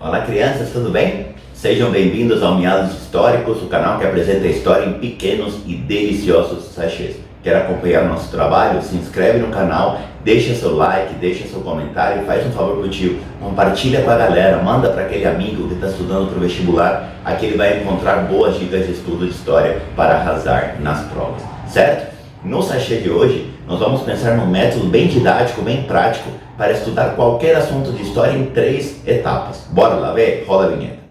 Olá crianças, tudo bem? Sejam bem-vindos ao Miados Históricos, o canal que apresenta a história em pequenos e deliciosos sachês. Quer acompanhar nosso trabalho? Se inscreve no canal, deixa seu like, deixa seu comentário e faz um favor pro tio, compartilha com a galera, manda para aquele amigo que está estudando para o vestibular, aqui ele vai encontrar boas dicas de estudo de história para arrasar nas provas, certo? No sachê de hoje, nós vamos pensar num método bem didático, bem prático, para estudar qualquer assunto de história em 3 etapas. Bora lá ver? Roda a vinheta.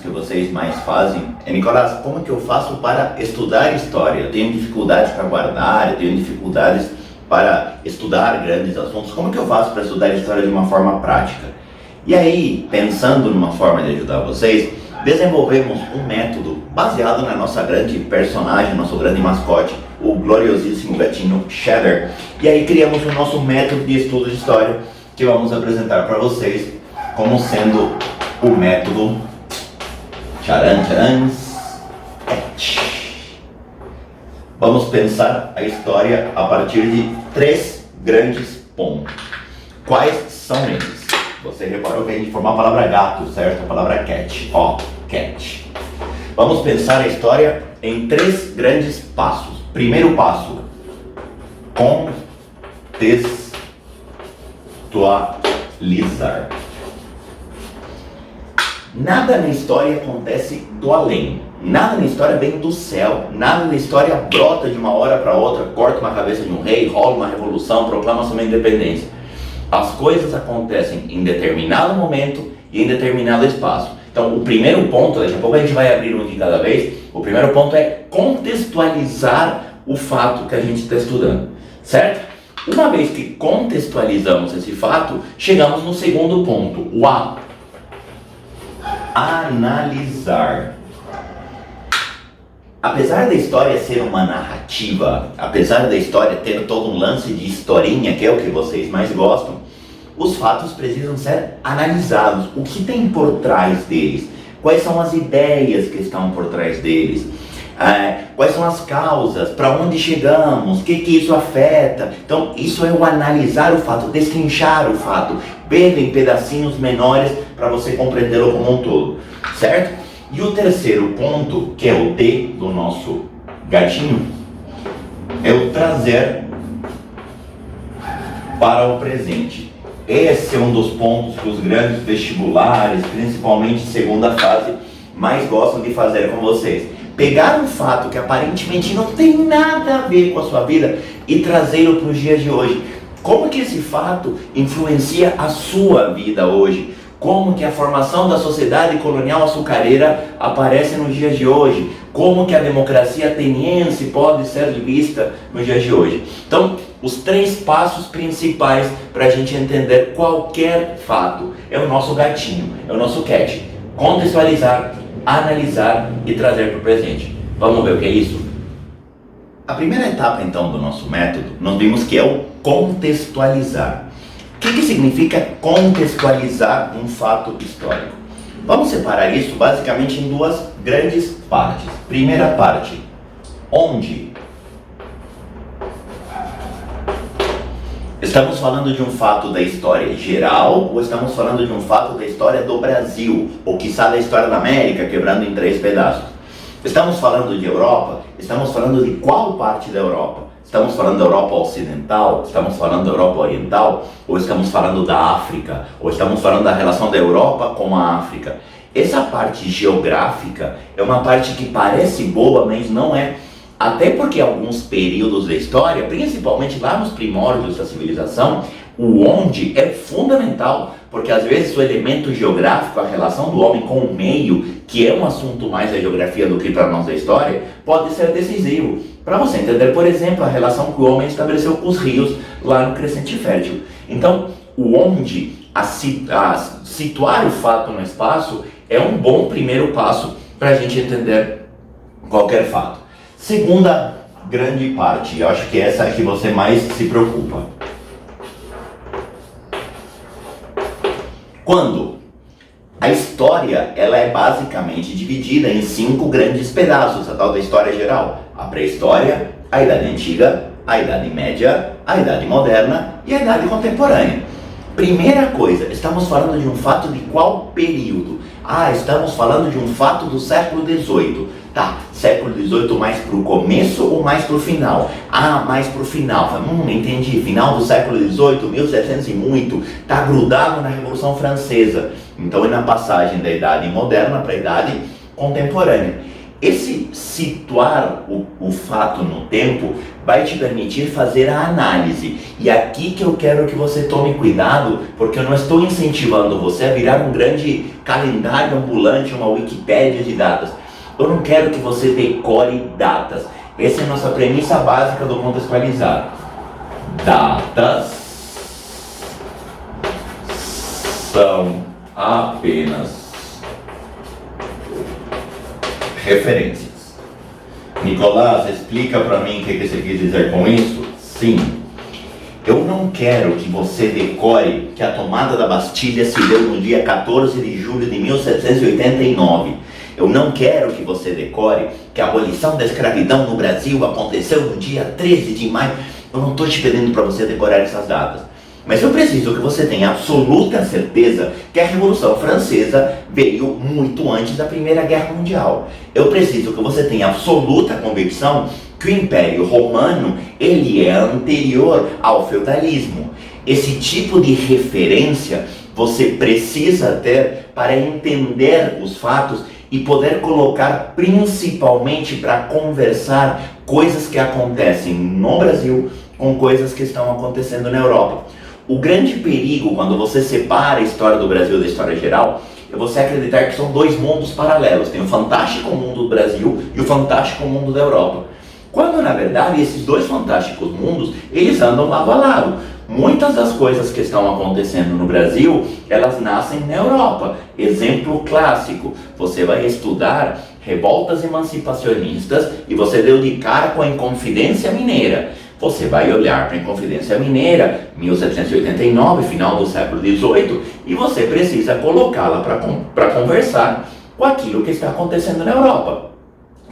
Que vocês mais fazem é: Nicolás, como que eu faço para estudar história? Eu tenho dificuldades para guardar, eu tenho dificuldades para estudar grandes assuntos. Como que eu faço para estudar história de uma forma prática? E aí, pensando numa forma de ajudar vocês, desenvolvemos um método baseado na nossa grande personagem, nosso grande mascote, o gloriosíssimo gatinho Cheddar. E aí criamos o nosso método de estudo de história, que vamos apresentar para vocês como sendo o método Tcharam, tcharam. Vamos pensar a história a partir de 3 grandes pontos. Quais são eles? Você reparou que a gente formou a palavra gato, certo? A palavra cat. Ó, cat. Vamos pensar a história em 3 grandes passos. Primeiro passo: contextualizar. Nada na história acontece do além, nada na história vem do céu, nada na história brota de uma hora para outra, corta uma cabeça de um rei, rola uma revolução, proclama sua independência. As coisas acontecem em determinado momento e em determinado espaço. Então o primeiro ponto, daqui a pouco a gente vai abrir um de cada vez, o primeiro ponto é contextualizar o fato que a gente está estudando, certo? Uma vez que contextualizamos esse fato, chegamos no segundo ponto, o analisar. Apesar da história ser uma narrativa, apesar da história ter todo um lance de historinha, que é o que vocês mais gostam, os fatos precisam ser analisados. O que tem por trás deles? Quais são as ideias que estão por trás deles? Quais são as causas? Para onde chegamos? O que isso afeta? Então isso é o analisar o fato, destrinchar o fato, ver em pedacinhos menores para você compreendê-lo como um todo, certo? E o terceiro ponto, que é o D do nosso gatinho, é o trazer para o presente. Esse é um dos pontos que os grandes vestibulares, principalmente segunda fase, mais gostam de fazer com vocês. Pegar um fato que aparentemente não tem nada a ver com a sua vida e trazê-lo para os dias de hoje. Como que esse fato influencia a sua vida hoje? Como que a formação da sociedade colonial açucareira aparece nos dias de hoje? Como que a democracia ateniense pode ser vista nos dias de hoje? Então, os 3 passos principais para a gente entender qualquer fato é o nosso gatinho, é o nosso cat. Contextualizar, analisar e trazer para o presente. Vamos ver o que é isso? A primeira etapa então do nosso método, nós vimos que é o contextualizar. O que significa contextualizar um fato histórico? Vamos separar isso basicamente em 2 grandes partes. Primeira parte, onde? Estamos falando de um fato da história geral ou estamos falando de um fato da história do Brasil? Ou quiçá da história da América, quebrando em 3 pedaços? Estamos falando de Europa? Estamos falando de qual parte da Europa? Estamos falando da Europa Ocidental? Estamos falando da Europa Oriental? Ou estamos falando da África? Ou estamos falando da relação da Europa com a África? Essa parte geográfica é uma parte que parece boa, mas não é. Até porque alguns períodos da história, principalmente lá nos primórdios da civilização, o onde é fundamental, porque às vezes o elemento geográfico, a relação do homem com o meio, que é um assunto mais da geografia do que para nós da história, pode ser decisivo. Para você entender, por exemplo, a relação que o homem estabeleceu com os rios lá no Crescente Fértil. Então, o onde, situar o fato no espaço, é um bom primeiro passo para a gente entender qualquer fato. Segunda grande parte, eu acho que essa é que você mais se preocupa. Quando a história ela é basicamente dividida em 5 grandes pedaços, a tal da história geral. A pré-história, a Idade Antiga, a Idade Média, a Idade Moderna e a Idade Contemporânea. Primeira coisa, estamos falando de um fato de qual período? Estamos falando de um fato do século XVIII. Tá, século XVIII mais para o começo ou mais para o final? Mais para o final. Entendi. Final do século XVIII, 1700 e muito, tá grudado na Revolução Francesa. Então é na passagem da Idade Moderna para a Idade Contemporânea. Esse situar o fato no tempo vai te permitir fazer a análise. E aqui que eu quero que você tome cuidado, porque eu não estou incentivando você a virar um grande calendário ambulante, uma Wikipédia de datas. Eu não quero que você decore datas. Essa é a nossa premissa básica do contextualizar. Datas são apenas referências. Nicolás, explica para mim o que você quis dizer com isso? Sim. Eu não quero que você decore que a tomada da Bastilha se deu no dia 14 de julho de 1789. Eu não quero que você decore que a abolição da escravidão no Brasil aconteceu no dia 13 de maio. Eu não estou te pedindo para você decorar essas datas. Mas eu preciso que você tenha absoluta certeza que a Revolução Francesa veio muito antes da Primeira Guerra Mundial. Eu preciso que você tenha absoluta convicção que o Império Romano ele é anterior ao feudalismo. Esse tipo de referência você precisa ter para entender os fatos e poder colocar principalmente para conversar coisas que acontecem no Brasil com coisas que estão acontecendo na Europa. O grande perigo quando você separa a história do Brasil da história geral é você acreditar que são 2 mundos paralelos. Tem o fantástico mundo do Brasil e o fantástico mundo da Europa. Quando na verdade esses 2 fantásticos mundos, eles andam lado a lado. Muitas das coisas que estão acontecendo no Brasil, elas nascem na Europa. Exemplo clássico, você vai estudar revoltas emancipacionistas e você deu de cara com a Inconfidência Mineira. Você vai olhar para a Inconfidência Mineira, 1789, final do século XVIII, e você precisa colocá-la para conversar com aquilo que está acontecendo na Europa.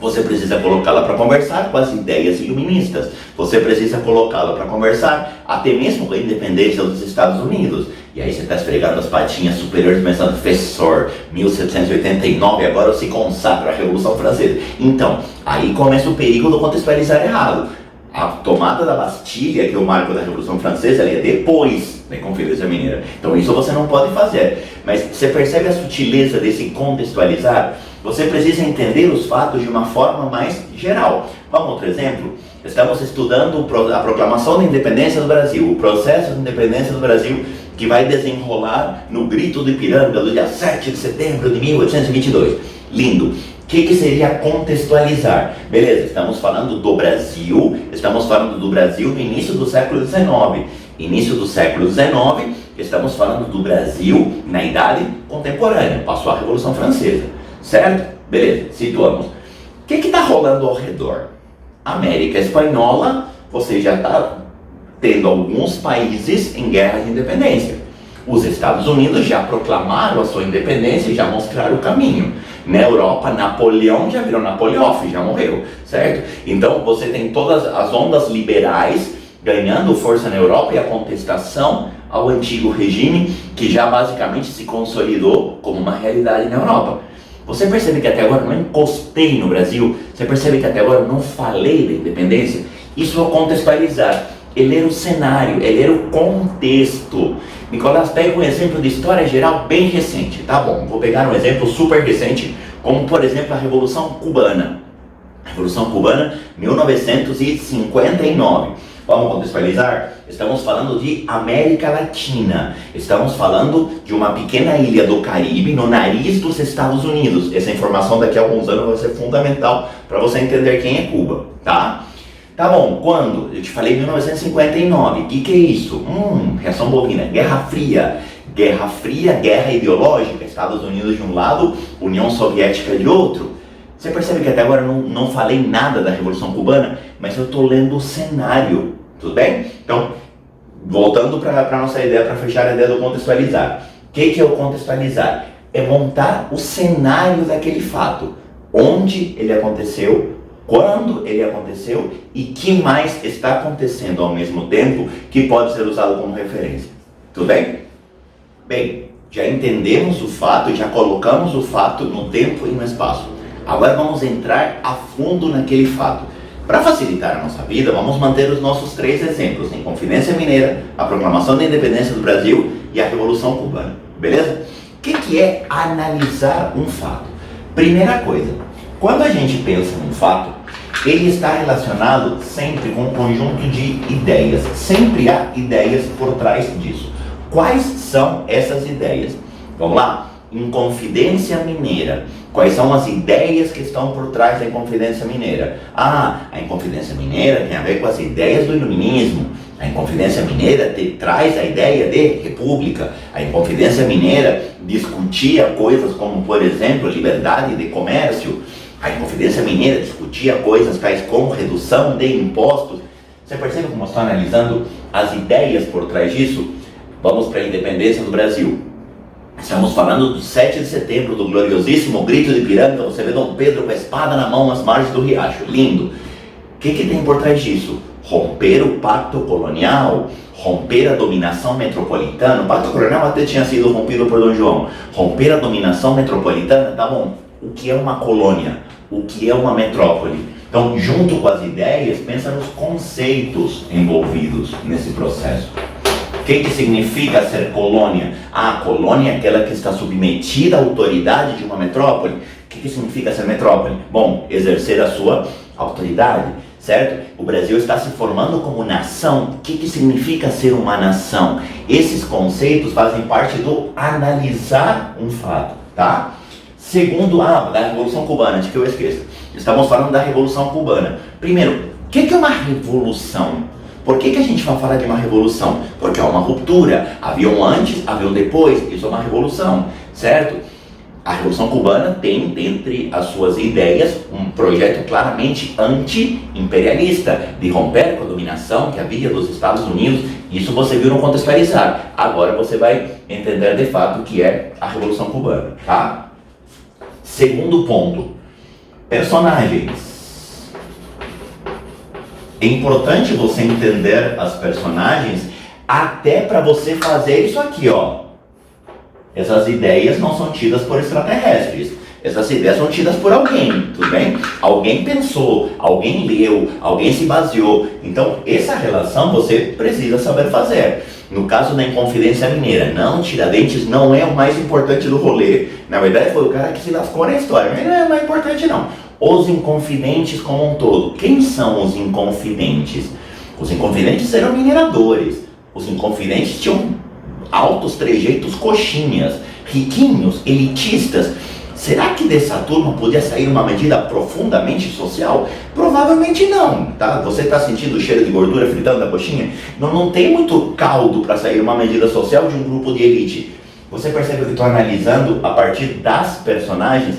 Você precisa colocá-la para conversar com as ideias iluministas. Você precisa colocá-la para conversar até mesmo com a independência dos Estados Unidos. E aí você está esfregando as patinhas superiores pensando, professor, 1789, agora se consagra a Revolução Francesa. Então, aí começa o perigo do contextualizar errado. A tomada da Bastilha, que é o marco da Revolução Francesa, ela é depois da Inconfidência Mineira. Então isso você não pode fazer. Mas você percebe a sutileza desse contextualizar? Você precisa entender os fatos de uma forma mais geral. Vamos outro exemplo? Estamos estudando a proclamação da independência do Brasil, o processo de independência do Brasil que vai desenrolar no Grito do Ipiranga do dia 7 de setembro de 1822. Lindo! O que seria contextualizar? Beleza, estamos falando do Brasil no início do século XIX. Início do século XIX, estamos falando do Brasil na Idade Contemporânea. Passou a Revolução Francesa, certo? Beleza, situamos. O que está rolando ao redor? América Espanhola, você já está tendo alguns países em guerra de independência. Os Estados Unidos já proclamaram a sua independência e já mostraram o caminho. Na Europa, Napoleão já virou Napoleão, já morreu, certo? Então você tem todas as ondas liberais ganhando força na Europa e a contestação ao antigo regime que já basicamente se consolidou como uma realidade na Europa. Você percebe que até agora eu não encostei no Brasil? Você percebe que até agora eu não falei da independência? Isso é contextualizar. É ler o cenário, é ler o contexto. Nicolás, pega um exemplo de história geral bem recente. Tá bom, vou pegar um exemplo super recente, como por exemplo a Revolução Cubana. Revolução Cubana, 1959. Vamos contextualizar? Estamos falando de América Latina. Estamos falando de uma pequena ilha do Caribe no nariz dos Estados Unidos. Essa informação daqui a alguns anos vai ser fundamental para você entender quem é Cuba, tá? Tá bom, quando? Eu te falei 1959. O que é isso? Reação bovina. Guerra Fria. Guerra Fria, guerra ideológica. Estados Unidos de um lado, União Soviética de outro. Você percebe que até agora eu não falei nada da Revolução Cubana, mas eu estou lendo o cenário, tudo bem? Então, voltando para a nossa ideia, para fechar a ideia do contextualizar. O que é o contextualizar? É montar o cenário daquele fato. Onde ele aconteceu, quando ele aconteceu e que mais está acontecendo ao mesmo tempo que pode ser usado como referência. Tudo bem? Bem, já entendemos o fato, já colocamos o fato no tempo e no espaço. Agora vamos entrar a fundo naquele fato. Para facilitar a nossa vida, vamos manter os nossos 3 exemplos: a Inconfidência Mineira, a Proclamação da Independência do Brasil e a Revolução Cubana. Beleza? O que é analisar um fato? Primeira coisa, quando a gente pensa num fato, ele está relacionado sempre com um conjunto de ideias. Sempre há ideias por trás disso. Quais são essas ideias? Vamos lá? Inconfidência Mineira. Quais são as ideias que estão por trás da Inconfidência Mineira? A Inconfidência Mineira tem a ver com as ideias do iluminismo. A Inconfidência Mineira traz a ideia de república. A Inconfidência Mineira discutia coisas como, por exemplo, liberdade de comércio. A Inconfidência Mineira discutia coisas tais como redução de impostos. Você percebe como eu estou analisando as ideias por trás disso? Vamos para a independência do Brasil. Estamos falando do 7 de setembro, do gloriosíssimo Grito de Ipiranga. Você vê Dom Pedro com a espada na mão às margens do riacho. Lindo. O que tem por trás disso? Romper o pacto colonial, romper a dominação metropolitana. O pacto colonial até tinha sido rompido por Dom João. Romper a dominação metropolitana, tá bom. O que é uma colônia? O que é uma metrópole? Então, junto com as ideias, pensa nos conceitos envolvidos nesse processo. O que significa ser colônia? A colônia é aquela que está submetida à autoridade de uma metrópole. O que significa ser metrópole? Bom, exercer a sua autoridade, certo? O Brasil está se formando como nação. O que significa ser uma nação? Esses conceitos fazem parte do analisar um fato, tá? Segundo, da Revolução Cubana, antes que eu esqueça. Estamos falando da Revolução Cubana. Primeiro, o que é uma revolução? Por que a gente vai falar de uma revolução? Porque é uma ruptura. Havia um antes, havia um depois. Isso é uma revolução, certo? A Revolução Cubana tem, dentre as suas ideias, um projeto claramente anti-imperialista, de romper com a dominação que havia dos Estados Unidos. Isso você viu no contextualizar. Agora você vai entender de fato o que é a Revolução Cubana, tá? Segundo ponto, personagens. É importante você entender as personagens até para você fazer isso aqui, ó. Essas ideias não são tidas por extraterrestres. Essas ideias são tidas por alguém, tudo bem? Alguém pensou, alguém leu, alguém se baseou. Então, essa relação você precisa saber fazer. No caso da Inconfidência Mineira, não, Tiradentes não é o mais importante do rolê. Na verdade, foi o cara que se lascou na história, mas não é o mais importante, não. Os Inconfidentes como um todo. Quem são os Inconfidentes? Os Inconfidentes eram mineradores. Os Inconfidentes tinham altos trejeitos coxinhas, riquinhos, elitistas. Será que dessa turma podia sair uma medida profundamente social? Provavelmente não, tá? Você está sentindo o cheiro de gordura fritando da coxinha? Não tem muito caldo para sair uma medida social de um grupo de elite. Você percebe que eu estou analisando a partir das personagens?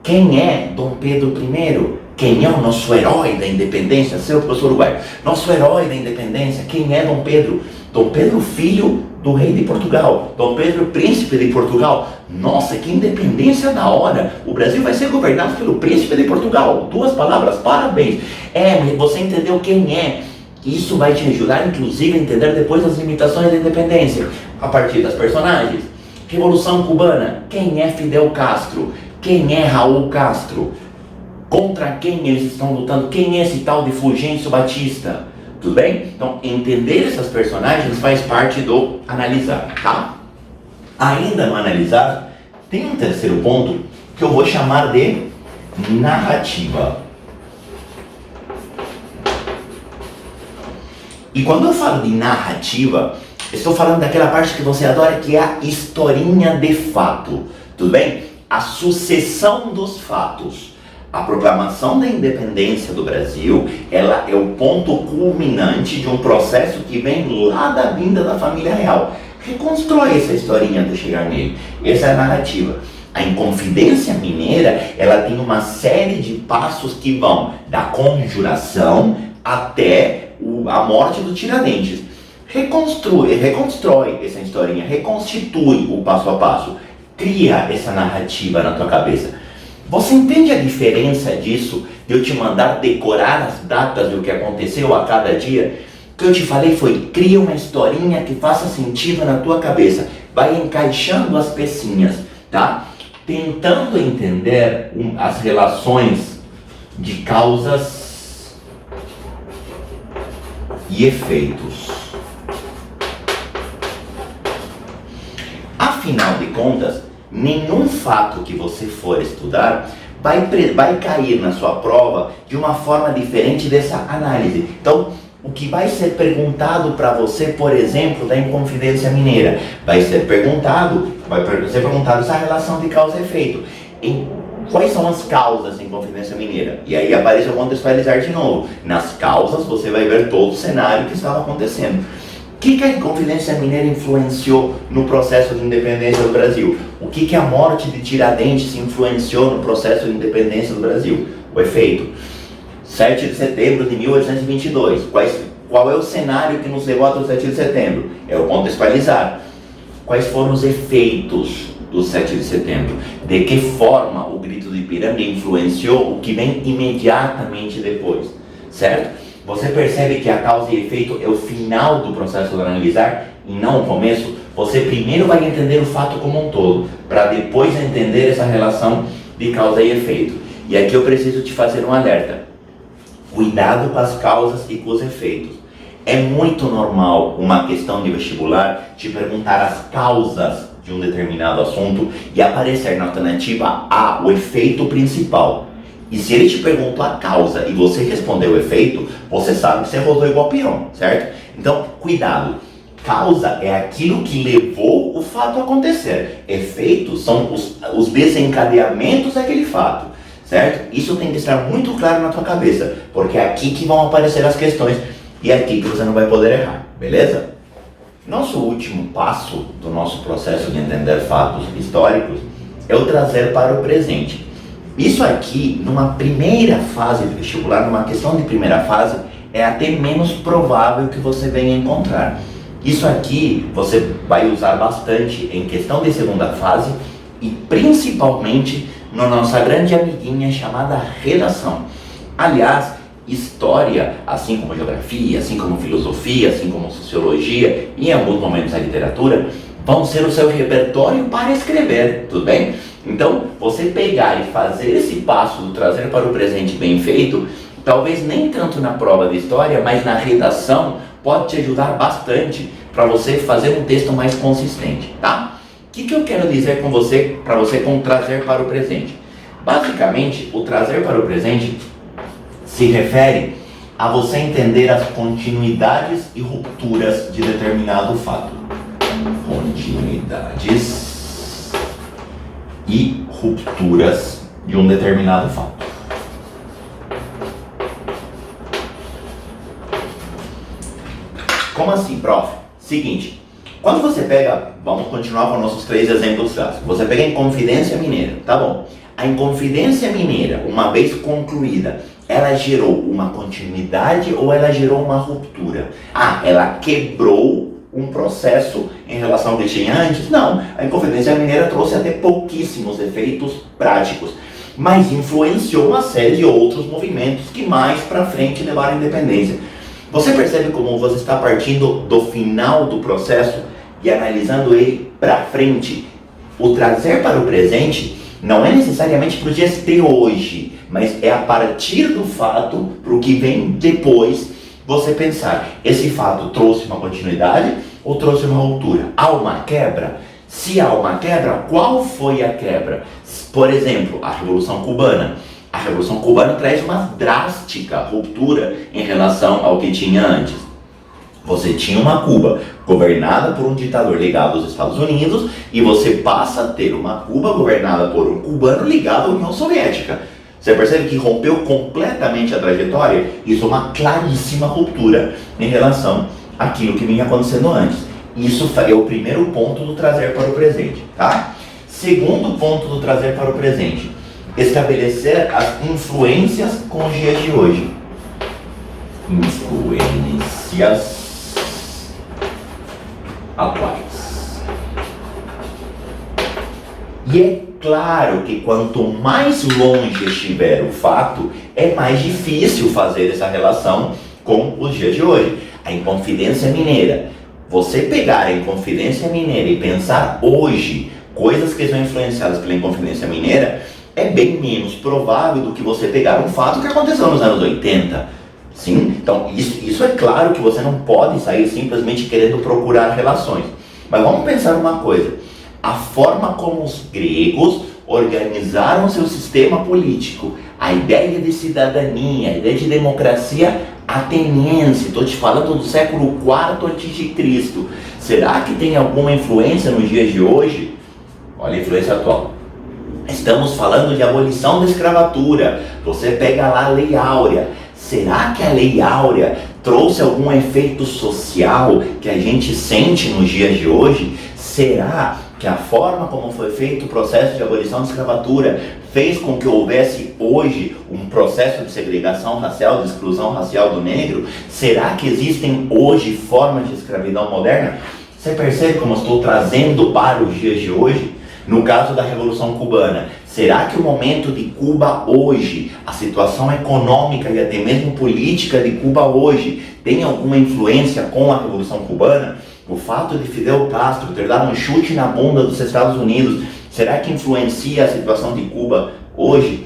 Quem é Dom Pedro I? Quem é o nosso herói da independência? Seu professor uruguaio. Nosso herói da independência, quem é Dom Pedro? Dom Pedro, filho do rei de Portugal. Dom Pedro, príncipe de Portugal. Nossa, que independência da hora. O Brasil vai ser governado pelo príncipe de Portugal. 2 palavras, parabéns. Você entendeu quem é. Isso vai te ajudar, inclusive, a entender depois as limitações da independência. A partir das personagens. Revolução Cubana. Quem é Fidel Castro? Quem é Raul Castro? Contra quem eles estão lutando? Quem é esse tal de Fulgêncio Batista? Tudo bem? Então, entender essas personagens faz parte do analisar, tá? Ainda no analisar, tem um terceiro ponto que eu vou chamar de narrativa. E quando eu falo de narrativa, estou falando daquela parte que você adora, que é a historinha de fato. Tudo bem? A sucessão dos fatos. A proclamação da independência do Brasil, ela é o ponto culminante de um processo que vem lá da vinda da família real. Reconstrói essa historinha até chegar nele. Essa é a narrativa. A Inconfidência Mineira, ela tem uma série de passos que vão da conjuração até a morte do Tiradentes. Reconstrói essa historinha, reconstitui o passo a passo, cria essa narrativa na tua cabeça. Você entende a diferença disso, de eu te mandar decorar as datas do que aconteceu a cada dia? O que eu te falei foi, cria uma historinha que faça sentido na tua cabeça, vai encaixando as pecinhas, tá? Tentando entender as relações de causas e efeitos. Afinal de contas, nenhum fato que você for estudar vai cair na sua prova de uma forma diferente dessa análise. Então, o que vai ser perguntado para você, por exemplo, da Inconfidência Mineira, vai ser perguntado essa relação de causa e efeito. Quais são as causas da Inconfidência Mineira? E aí aparece o contextualizar de novo. Nas causas você vai ver todo o cenário que estava acontecendo. O que a Inconfidência Mineira influenciou no processo de independência do Brasil? O que a morte de Tiradentes influenciou no processo de independência do Brasil? O efeito. 7 de setembro de 1822. Qual é o cenário que nos levou até o 7 de setembro? É o contextualizar. Quais foram os efeitos do 7 de setembro? De que forma o grito de Ipiranga influenciou o que vem imediatamente depois? Certo? Você percebe que a causa e efeito é o final do processo de analisar e não o começo? Você primeiro vai entender o fato como um todo, para depois entender essa relação de causa e efeito. E aqui eu preciso te fazer um alerta. Cuidado com as causas e com os efeitos. É muito normal uma questão de vestibular te perguntar as causas de um determinado assunto e aparecer na alternativa A, o efeito principal. E se ele te perguntou a causa e você respondeu o efeito, você sabe que você rodou igual peão, certo? Então, cuidado. Causa é aquilo que levou o fato a acontecer. Efeitos são os desencadeamentos daquele fato, certo? Isso tem que estar muito claro na tua cabeça, porque é aqui que vão aparecer as questões e é aqui que você não vai poder errar, beleza? Nosso último passo do nosso processo de entender fatos históricos é o trazer para o presente. Isso aqui, numa primeira fase do vestibular, numa questão de primeira fase, é até menos provável que você venha encontrar. Isso aqui você vai usar bastante em questão de segunda fase e principalmente na nossa grande amiguinha chamada redação. Aliás, história, assim como geografia, assim como filosofia, assim como sociologia e em alguns momentos a literatura, vão ser o seu repertório para escrever, tudo bem? Então, você pegar e fazer esse passo do trazer para o presente bem feito, talvez nem tanto na prova de história, mas na redação, pode te ajudar bastante para você fazer um texto mais consistente, tá? O que eu quero dizer com você, para você com trazer para o presente? Basicamente, o trazer para o presente se refere a você entender as continuidades e rupturas de determinado fato. Continuidades e rupturas de um determinado fato. Como assim, prof? Seguinte, quando você pega, vamos continuar com nossos 3 exemplos clássicos. Você pega a Inconfidência Mineira, tá bom? A Inconfidência Mineira, uma vez concluída, ela gerou uma continuidade ou ela gerou uma ruptura? Ah, ela quebrou um processo em relação ao que tinha antes? Não, a Inconfidência Mineira trouxe até pouquíssimos efeitos práticos, mas influenciou uma série de outros movimentos que mais para frente levaram à independência. Você percebe como você está partindo do final do processo e analisando ele para frente? O trazer para o presente não é necessariamente para o dia de hoje, mas é a partir do fato para o que vem depois você pensar, esse fato trouxe uma continuidade ou trouxe uma ruptura? Há uma quebra? Se há uma quebra, qual foi a quebra? Por exemplo, a Revolução Cubana. A Revolução Cubana traz uma drástica ruptura em relação ao que tinha antes. Você tinha uma Cuba governada por um ditador ligado aos Estados Unidos e você passa a ter uma Cuba governada por um cubano ligado à União Soviética. Você percebe que rompeu completamente a trajetória? Isso é uma claríssima ruptura em relação àquilo que vinha acontecendo antes. Isso é o primeiro ponto do trazer para o presente, tá? Segundo ponto do trazer para o presente, estabelecer as influências com os dias de hoje. Influências atuais. E é claro que quanto mais longe estiver o fato, é mais difícil fazer essa relação com os dias de hoje. A Inconfidência Mineira. Você pegar a Inconfidência Mineira e pensar hoje coisas que são influenciadas pela Inconfidência Mineira é bem menos provável do que você pegar um fato que aconteceu nos anos 80. Sim? Então isso é claro que você não pode sair simplesmente querendo procurar relações. Mas vamos pensar uma coisa. A forma como os gregos organizaram seu sistema político, a ideia de cidadania, a ideia de democracia ateniense, estou te falando do século IV a.C. Será que tem alguma influência nos dias de hoje? Olha a influência atual. Estamos falando de abolição da escravatura. Você pega lá a Lei Áurea. Será que a Lei Áurea trouxe algum efeito social que a gente sente nos dias de hoje? Será que a forma como foi feito o processo de abolição da escravatura fez com que houvesse hoje um processo de segregação racial, de exclusão racial do negro? Será que existem hoje formas de escravidão moderna? Você percebe como eu estou trazendo para os dias de hoje? No caso da Revolução Cubana, será que o momento de Cuba hoje, a situação econômica e até mesmo política de Cuba hoje, tem alguma influência com a Revolução Cubana? O fato de Fidel Castro ter dado um chute na bunda dos Estados Unidos, será que influencia a situação de Cuba hoje?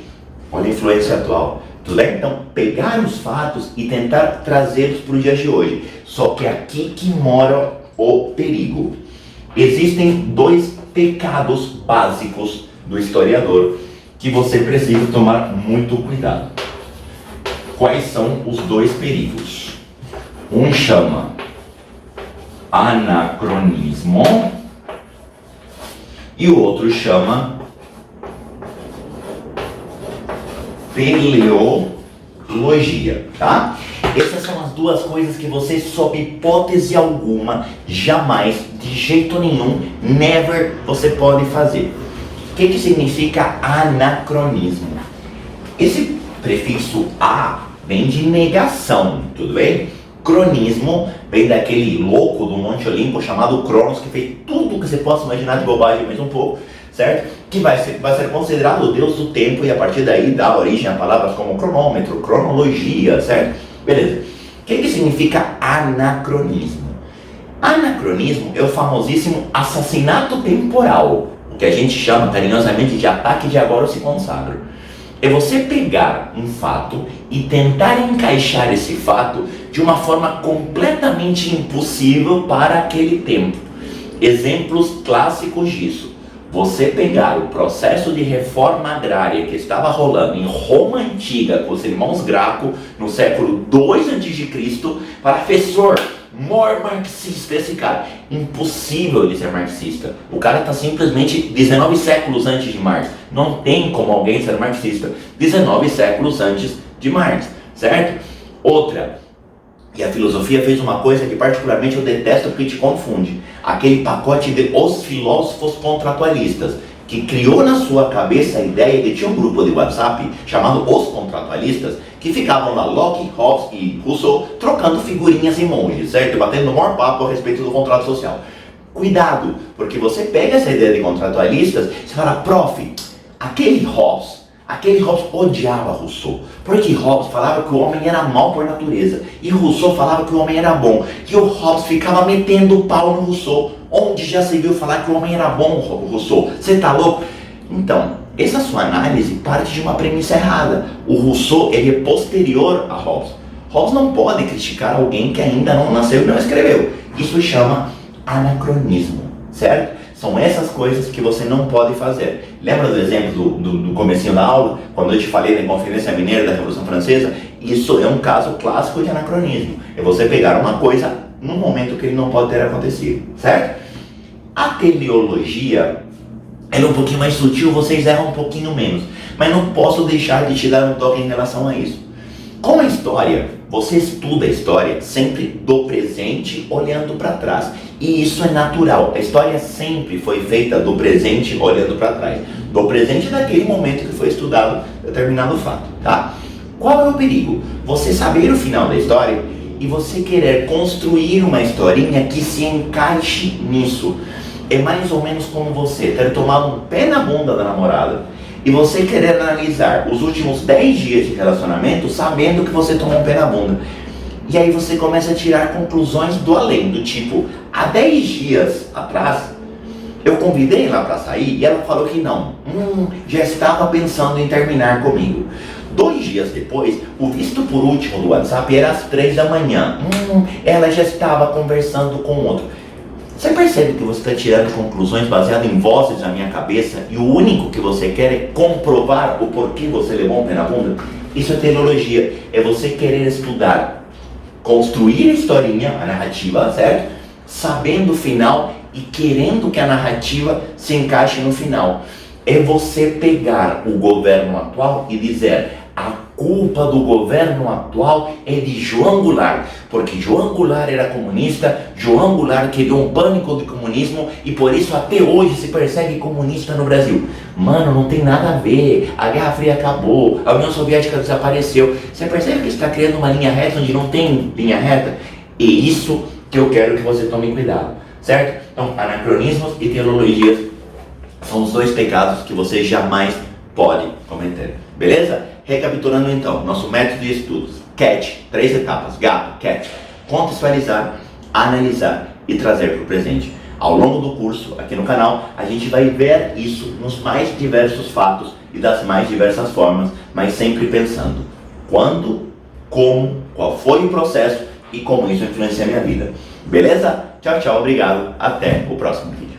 Olha a influência atual. Tudo bem? Então, pegar os fatos e tentar trazê-los para os dias de hoje. Só que é aqui que mora o perigo. Existem dois pecados básicos do historiador que você precisa tomar muito cuidado. Quais são os dois perigos? Um chama anacronismo e o outro chama teleologia, tá? Essas são as duas coisas que você, sob hipótese alguma, jamais, de jeito nenhum, never, você pode fazer. O que significa anacronismo? Esse prefixo a vem de negação, tudo bem? Cronismo vem daquele louco do Monte Olimpo chamado Cronos, que fez tudo que você possa imaginar de bobagem, mais um pouco, certo? Que vai ser considerado o deus do tempo e a partir daí dá origem a palavras como cronômetro, cronologia, certo? Beleza. O que significa anacronismo? Anacronismo é o famosíssimo assassinato temporal, o que a gente chama carinhosamente de ataque de agora se consagro. É você pegar um fato e tentar encaixar esse fato de uma forma completamente impossível para aquele tempo. Exemplos clássicos disso. Você pegar o processo de reforma agrária que estava rolando em Roma Antiga com os irmãos Graco no século II a.C. para professor, more marxista esse cara. Impossível ele ser marxista. O cara está simplesmente 19 séculos antes de Marx. Não tem como alguém ser marxista 19 séculos antes de Marx, certo? Outra. E a filosofia fez uma coisa que particularmente eu detesto porque te confunde. Aquele pacote de os filósofos contratualistas, que criou na sua cabeça a ideia de tinha um grupo de WhatsApp chamado Os Contratualistas, que ficavam lá, Locke, Hobbes e Rousseau, trocando figurinhas emojis, certo? Batendo o maior papo a respeito do contrato social. Cuidado, porque você pega essa ideia de contratualistas, você fala, prof, aquele Hobbes odiava Rousseau, porque Hobbes falava que o homem era mau por natureza, e Rousseau falava que o homem era bom, e o Hobbes ficava metendo o pau no Rousseau. Onde já se viu falar que o homem era bom, Rousseau? Você tá louco? Então, essa sua análise parte de uma premissa errada. O Rousseau, ele é posterior a Hobbes. Hobbes não pode criticar alguém que ainda não nasceu e não escreveu. Isso chama anacronismo, certo? São essas coisas que você não pode fazer. Lembra do exemplo do comecinho da aula? Quando eu te falei da Inconfidência Mineira da Revolução Francesa? Isso é um caso clássico de anacronismo. É você pegar uma coisa num momento que ele não pode ter acontecido, certo? A teleologia, ela é um pouquinho mais sutil, vocês erram um pouquinho menos. Mas não posso deixar de te dar um toque em relação a isso. Com história, você estuda a história sempre do presente olhando para trás. E isso é natural. A história sempre foi feita do presente olhando para trás. Do presente daquele momento que foi estudado determinado fato, tá? Qual é o perigo? Você saber o final da história e você querer construir uma historinha que se encaixe nisso. É mais ou menos como você ter tomado um pé na bunda da namorada e você querer analisar os últimos 10 dias de relacionamento sabendo que você tomou um pé na bunda. E aí você começa a tirar conclusões do além, do tipo, há 10 dias atrás, eu convidei ela para sair e ela falou que não. Já estava pensando em terminar comigo. 2 dias depois, o visto por último do WhatsApp era às 3 da manhã. Ela já estava conversando com outro. Você percebe que você está tirando conclusões baseadas em vozes na minha cabeça e o único que você quer é comprovar o porquê você levou um pé na bunda? Isso é teleologia. É você querer estudar, construir a historinha, a narrativa, certo? Sabendo o final e querendo que a narrativa se encaixe no final. É você pegar o governo atual e dizer: a culpa do governo atual é de João Goulart, porque João Goulart era comunista, João Goulart criou um pânico do comunismo e por isso até hoje se persegue comunista no Brasil. Mano, não tem nada a ver, a Guerra Fria acabou, a União Soviética desapareceu. Você percebe que está criando uma linha reta onde não tem linha reta? É isso que eu quero que você tome cuidado, certo? Então, anacronismos e teologias são os 2 pecados que você jamais pode cometer, beleza? Recapitulando então, nosso método de estudos: CAT, 3 etapas, gato, CAT, contextualizar, analisar e trazer para o presente. Ao longo do curso, aqui no canal, a gente vai ver isso nos mais diversos fatos e das mais diversas formas, mas sempre pensando quando, como, qual foi o processo e como isso influencia a minha vida. Beleza? Tchau, tchau, obrigado, até o próximo vídeo.